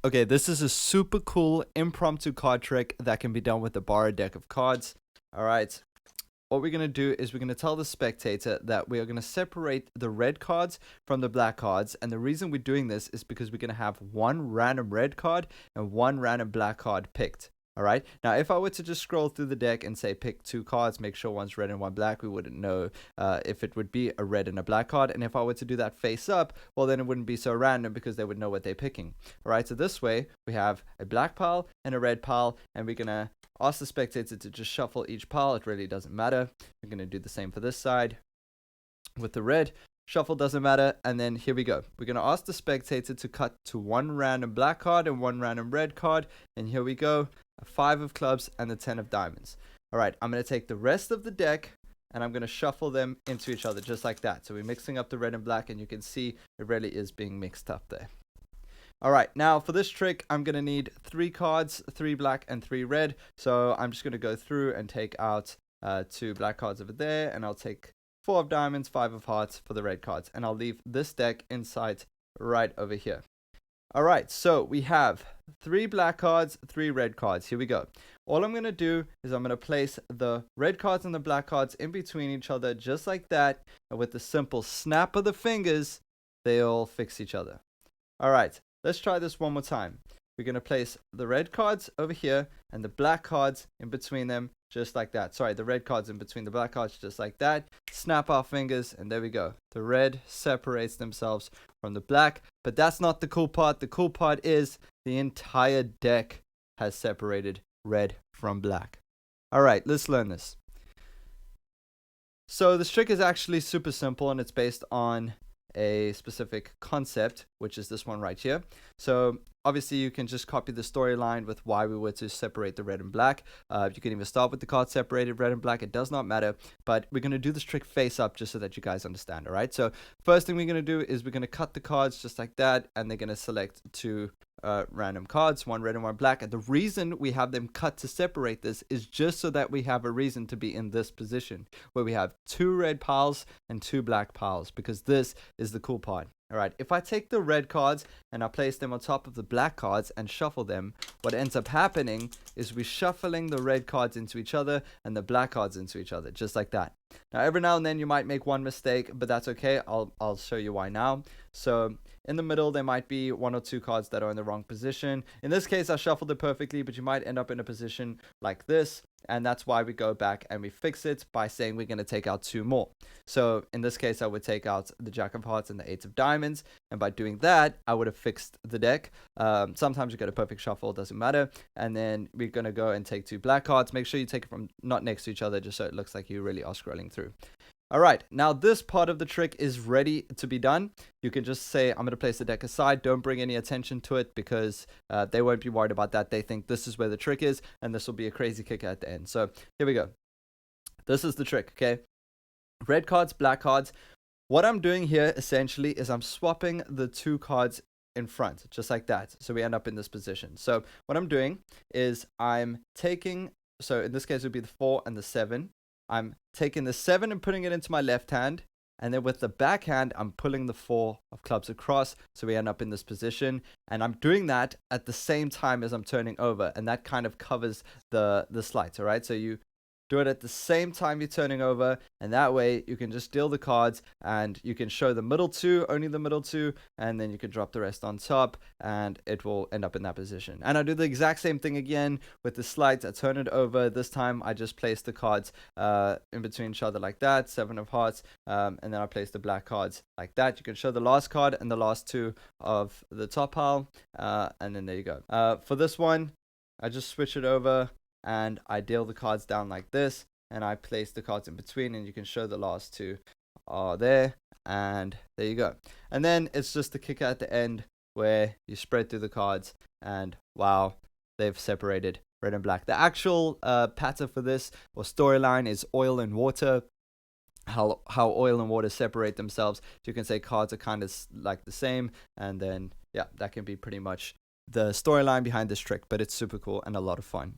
Okay, this is a super cool impromptu card trick that can be done with a borrowed deck of cards. All right. What we're going to do is we're going to tell the spectator that we are going to separate the red cards from the black cards. And the reason we're doing this is because we're going to have one random red card and one random black card picked. All right. Now, if I were to just scroll through the deck and say pick two cards, make sure one's red and one black, we wouldn't know if it would be a red and a black card. And if I were to do that face up, well, then it wouldn't be so random because they would know what they're picking. All right. So this way we have a black pile and a red pile, and we're going to ask the spectator to just shuffle each pile. It really doesn't matter. We're going to do the same for this side. With the red, shuffle doesn't matter. And then here we go. We're going to ask the spectator to cut to one random black card and one random red card. And here we go. A 5 of clubs and the 10 of diamonds. All right, I'm going to take the rest of the deck and I'm going to shuffle them into each other just like that. So we're mixing up the red and black, and you can see it really is being mixed up there. All right, now for this trick, I'm going to need 3 cards, 3 black and 3 red. So I'm just going to go through and take out 2 black cards over there, and I'll take 4 of diamonds, 5 of hearts for the red cards. And I'll leave this deck inside right over here. All right, so we have 3 black cards, 3 red cards. Here we go. All I'm going to do is I'm going to place the red cards and the black cards in between each other just like that. And with the simple snap of the fingers, they all fix each other. All right. Let's try this one more time. We're going to place the red cards over here and the black cards in between them just like that. Sorry, the red cards in between the black cards just like that. Snap our fingers and there we go. The red separates themselves from the black, but that's not the cool part. The cool part is the entire deck has separated red from black. All right, let's learn this. So this trick is actually super simple, and it's based on a specific concept, which is this one right here. So obviously you can just copy the storyline with why we were to separate the red and black. You can even start with the cards separated red and black. It does not matter, but we're going to do this trick face up just so that you guys understand. All right, so first thing we're going to do is we're going to cut the cards just like that, and they're going to select 2 random cards, 1 red and 1 black. And the reason we have them cut to separate this is just so that we have a reason to be in this position where we have 2 red piles and 2 black piles, because this is the cool part. All right, if I take the red cards and I place them on top of the black cards and shuffle them, what ends up happening is we're shuffling the red cards into each other and the black cards into each other, just like that. Now, every now and then you might make one mistake, but that's okay. I'll show you why now. So in the middle, there might be 1 or 2 cards that are in the wrong position. In this case, I shuffled it perfectly, but you might end up in a position like this. And that's why we go back and we fix it by saying we're going to take out 2 more. So in this case, I would take out the Jack of Hearts and the 8 of Diamonds. And by doing that, I would have fixed the deck. Sometimes you get a perfect shuffle, doesn't matter. And then we're going to go and take 2 black cards. Make sure you take it from not next to each other, just so it looks like you really are scrolling through. All right, now this part of the trick is ready to be done. You can just say, I'm going to place the deck aside. Don't bring any attention to it, because they won't be worried about that. They think this is where the trick is, and this will be a crazy kicker at the end. So here we go. This is the trick, okay? Red cards, black cards. What I'm doing here essentially is I'm swapping the 2 cards in front, just like that. So we end up in this position. So what I'm doing is I'm taking, so in this case it would be the 4 and the 7. I'm taking the 7 and putting it into my left hand. And then with the backhand, I'm pulling the 4 of clubs across. So we end up in this position. And I'm doing that at the same time as I'm turning over. And that kind of covers the sleight, all right? So you do it at the same time you're turning over, and that way you can just deal the cards and you can show the middle 2, only the middle 2, and then you can drop the rest on top and it will end up in that position. And I do the exact same thing again with the slides. I turn it over. This time I just place the cards in between each other like that, 7 of hearts, and then I place the black cards like that. You can show the last card and the last 2 of the top pile, and then there you go. For this one, I just switch it over and I deal the cards down like this, and I place the cards in between, and you can show the last 2 are there, and there you go. And then it's just the kicker at the end where you spread through the cards, and wow, they've separated red and black. The actual pattern for this, or storyline, is oil and water. How oil and water separate themselves. So you can say cards are kind of like the same, and then yeah, that can be pretty much the storyline behind this trick, but it's super cool and a lot of fun.